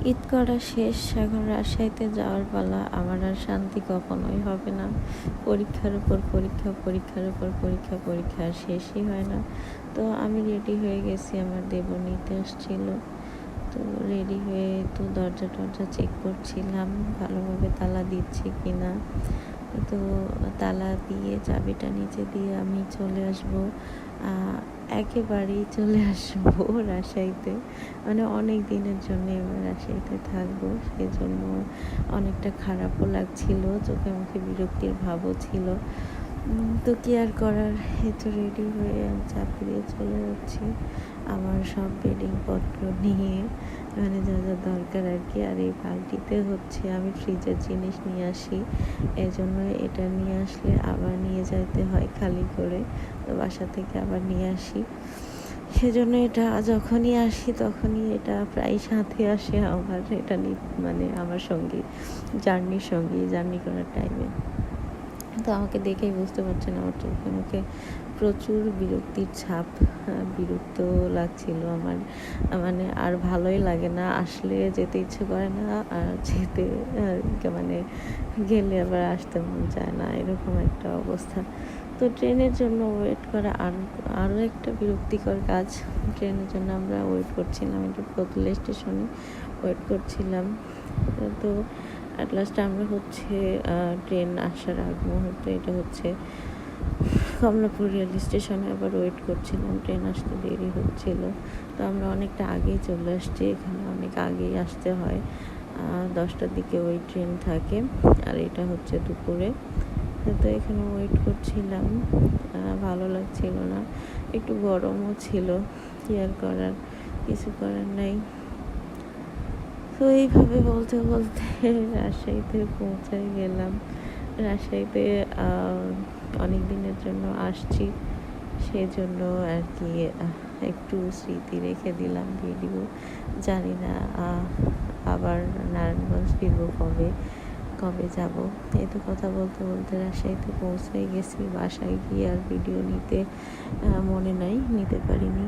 ঈদ করা শেষ, এখন রাজশাহীতে যাওয়ার পালা। আমার আর শান্তি কখনোই হবে না। পরীক্ষার উপর পরীক্ষা, পরীক্ষার উপর পরীক্ষা, পরীক্ষা আর শেষই হয় না। তো আমি রেডি হয়ে গেছি, আমার দেবর নিতে আসছিল। তো রেডি হয়ে তো দরজা টরজা চেক করছিলাম ভালোভাবে তালা দিচ্ছে কি না। তো তালা দিয়ে চাবিটা নিচে দিয়ে আমি চলে আসবো, একেবারেই চলে আসবো রাজশাহীতে। মানে অনেক দিনের জন্য এবার রাজশাহীতে থাকবো, সেজন্য অনেকটা খারাপও লাগছিল, চোখে মুখে বিরক্তির ভাবও ছিল। তো কি আর করার, এই তো রেডি হয়ে আমি চাকরি দিয়ে চলে যাচ্ছি আমার সব বেডিংপত্র নিয়ে, মানে যা যা দরকার আর কি। আর এই বালতিতে হচ্ছে আমি ফ্রিজের জিনিস নিয়ে আসি, এজন্য এটা নিয়ে আসলে আবার নিয়ে যাইতে হয় খালি করে, তো বাসা থেকে আবার নিয়ে আসি। সেজন্য এটা যখনই আসি তখনই এটা প্রায় সাথে আসে আমার, এটা মানে আমার সঙ্গী, জার্নি করার টাইমে। তো আমাকে দেখেই বুঝতে পারছেন আমার চোখে মুখে প্রচুর বিরক্তির ছাপ। বিরক্ত লাগছিল আমার, মানে আর ভালোই লাগে না, আসলে যেতে ইচ্ছে করে না, আর যেতে মানে গেলে আবার আসতে মন চায় না, এরকম একটা অবস্থা। তো ট্রেনের জন্য ওয়েট করা আরও একটা বিরক্তিকর কাজ। ট্রেনের জন্য আমরা ওয়েট করছিলাম, একটু ফতুল্লা স্টেশনে ওয়েট করছিলাম। তো অ্যাট লাস্ট আমরা হচ্ছে ট্রেন আসার আগ মুহূর্তে, এটা হচ্ছে কমলাপুর রেল স্টেশনে আবার ওয়েট করছিলাম, ট্রেন আসতে দেরি হচ্ছিল। তো আমরা অনেকটা আগেই চলে আসছি, এখানে অনেক আগেই আসতে হয়, 10টার দিকে ওই ট্রেন থাকে, আর এটা হচ্ছে দুপুরে। তো এখানে ওয়েট করছিলাম, ভালো লাগছিল না, একটু গরমও ছিল, কি আর করার, কিছু করার নাই। তো এইভাবে বলতে বলতে রাজশাহীতে পৌঁছায় গেলাম। রাজশাহীতে অনেক দিনের জন্য আসছি, সেজন্য আর কি একটু স্মৃতি রেখে দিলাম ভিডিও। জানি না আবার নারায়ণগঞ্জ ফিরবো কবে, কবে যাব। এই তো কথা বলতে বলতে রাজশাহীতে পৌঁছে গেছি, বাসায় গিয়ে আর ভিডিও নিতে মনে নাই, নিতে পারিনি।